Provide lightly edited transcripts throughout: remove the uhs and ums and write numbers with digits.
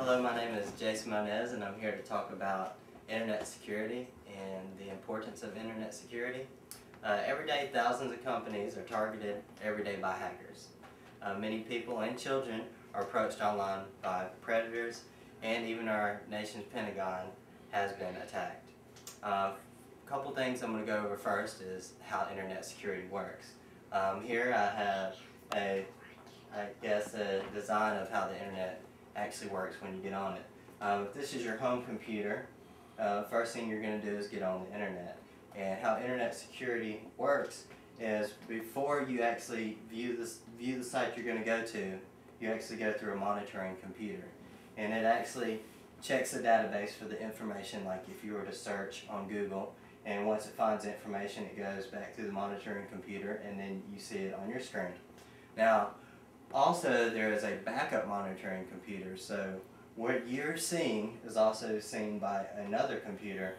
Hello, my name is Jason Mones, and I'm here to talk about internet security and the importance of internet security. Every day, thousands of companies are targeted every day by hackers. Many people and children are approached online by predators, and even our nation's Pentagon has been attacked. A couple things I'm going to go over first is how internet security works. Here I have a design of how the internet actually works when you get on it. If this is your home computer, first thing you're going to do is get on the internet. And how internet security works is before you actually view the site you're going to go to, you actually go through a monitoring computer. And it actually checks the database for the information, like if you were to search on Google, and once it finds information, it goes back to the monitoring computer, and then you see it on your screen. Now, also, there is a backup monitoring computer, so what you're seeing is also seen by another computer,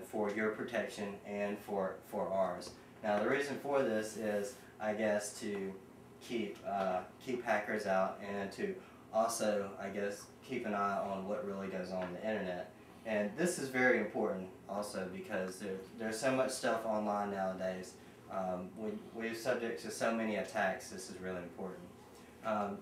for your protection and for ours. Now, the reason for this is, I guess, to keep hackers out, and to also, I guess, keep an eye on what really goes on the internet. And this is very important also because there's so much stuff online nowadays. We're subject to so many attacks. This is really important. The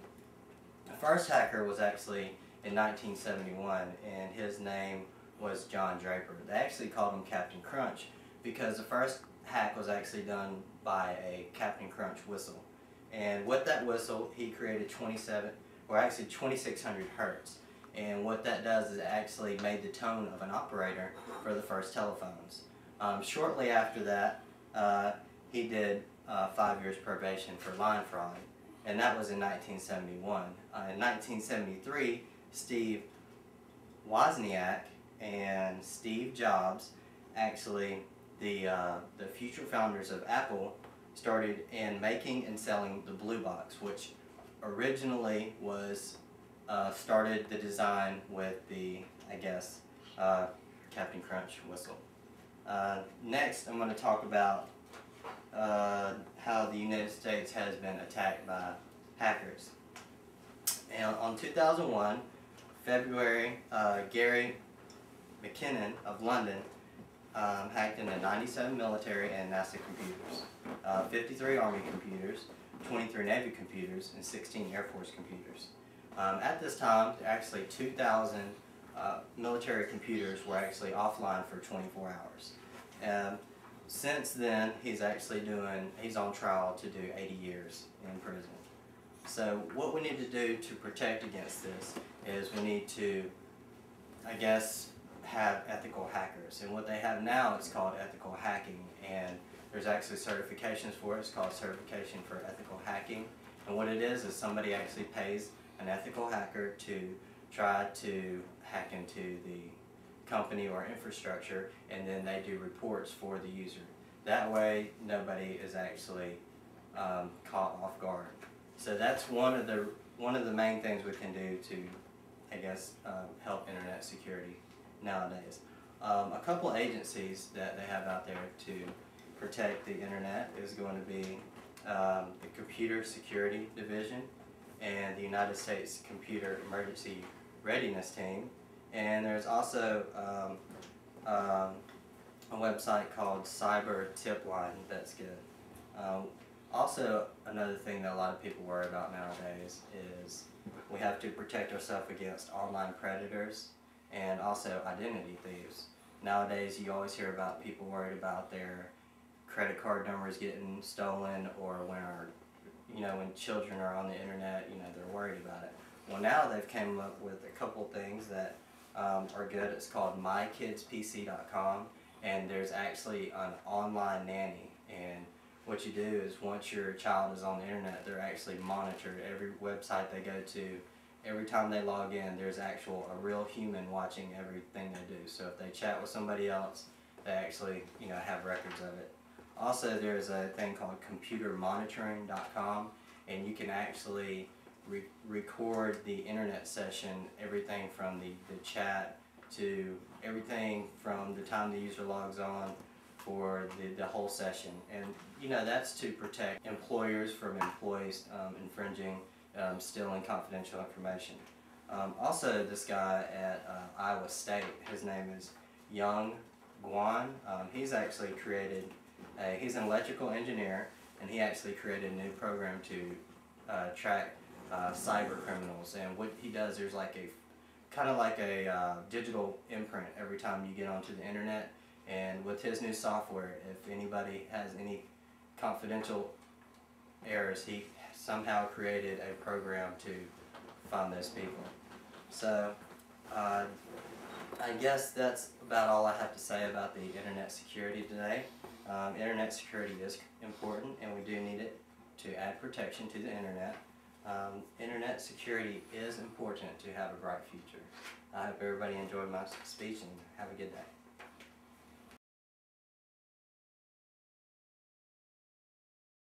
first hacker was actually in 1971, and his name was John Draper. They actually called him Captain Crunch because the first hack was actually done by a Captain Crunch whistle. And with that whistle, he created 2600 hertz. And what that does is it actually made the tone of an operator for the first telephones. Shortly after that, he did 5 years probation for line fraud, and that was in 1971. In 1973, Steve Wozniak and Steve Jobs, actually the future founders of Apple, started in making and selling the blue box, which originally was started the design with the, Captain Crunch whistle. Next, I'm going to talk about how the United States has been attacked by hackers. And on 2001, February, Gary McKinnon of London hacked into 97 military and NASA computers, 53 Army computers, 23 Navy computers, and 16 Air Force computers. At this time, actually 2,000 military computers were actually offline for 24 hours. Since then, he's on trial to do 80 years in prison. So what we need to do to protect against this is we need to, have ethical hackers. And what they have now is called ethical hacking, and there's actually certifications for it. It's called Certification for Ethical Hacking. And what it is somebody actually pays an ethical hacker to try to hack into the company or infrastructure, and then they do reports for the user. That way, nobody is actually caught off guard. So that's one of the main things we can do to, help internet security nowadays. A couple agencies that they have out there to protect the internet is going to be the Computer Security Division and the United States Computer Emergency Readiness Team. And there's also a website called Cyber Tipline that's good. Also, another thing that a lot of people worry about nowadays is we have to protect ourselves against online predators and also identity thieves. Nowadays, you always hear about people worried about their credit card numbers getting stolen, or when children are on the internet, they're worried about it. Well, now they've came up with a couple things that are good. It's called mykidspc.com, and there's actually an online nanny. And what you do is once your child is on the internet, they're actually monitored. Every website they go to, every time they log in, there's a real human watching everything they do. So if they chat with somebody else, they actually have records of it. Also, there's a thing called computermonitoring.com, and you can actually record the internet session, everything from the chat to everything from the time the user logs on for the whole session. And that's to protect employers from employees infringing, stealing confidential information. Also, this guy at Iowa State, his name is Young Guan. He's actually created, he's an electrical engineer, and he actually created a new program to track cyber criminals. And what he does, there's like a kind of like a digital imprint every time you get onto the internet. And with his new software, if anybody has any confidential errors, he somehow created a program to find those people. So I guess that's about all I have to say about the internet security today. Internet security is important, and we do need it to add protection to the internet. Internet security is important to have a bright future. I hope everybody enjoyed my speech, and have a good day.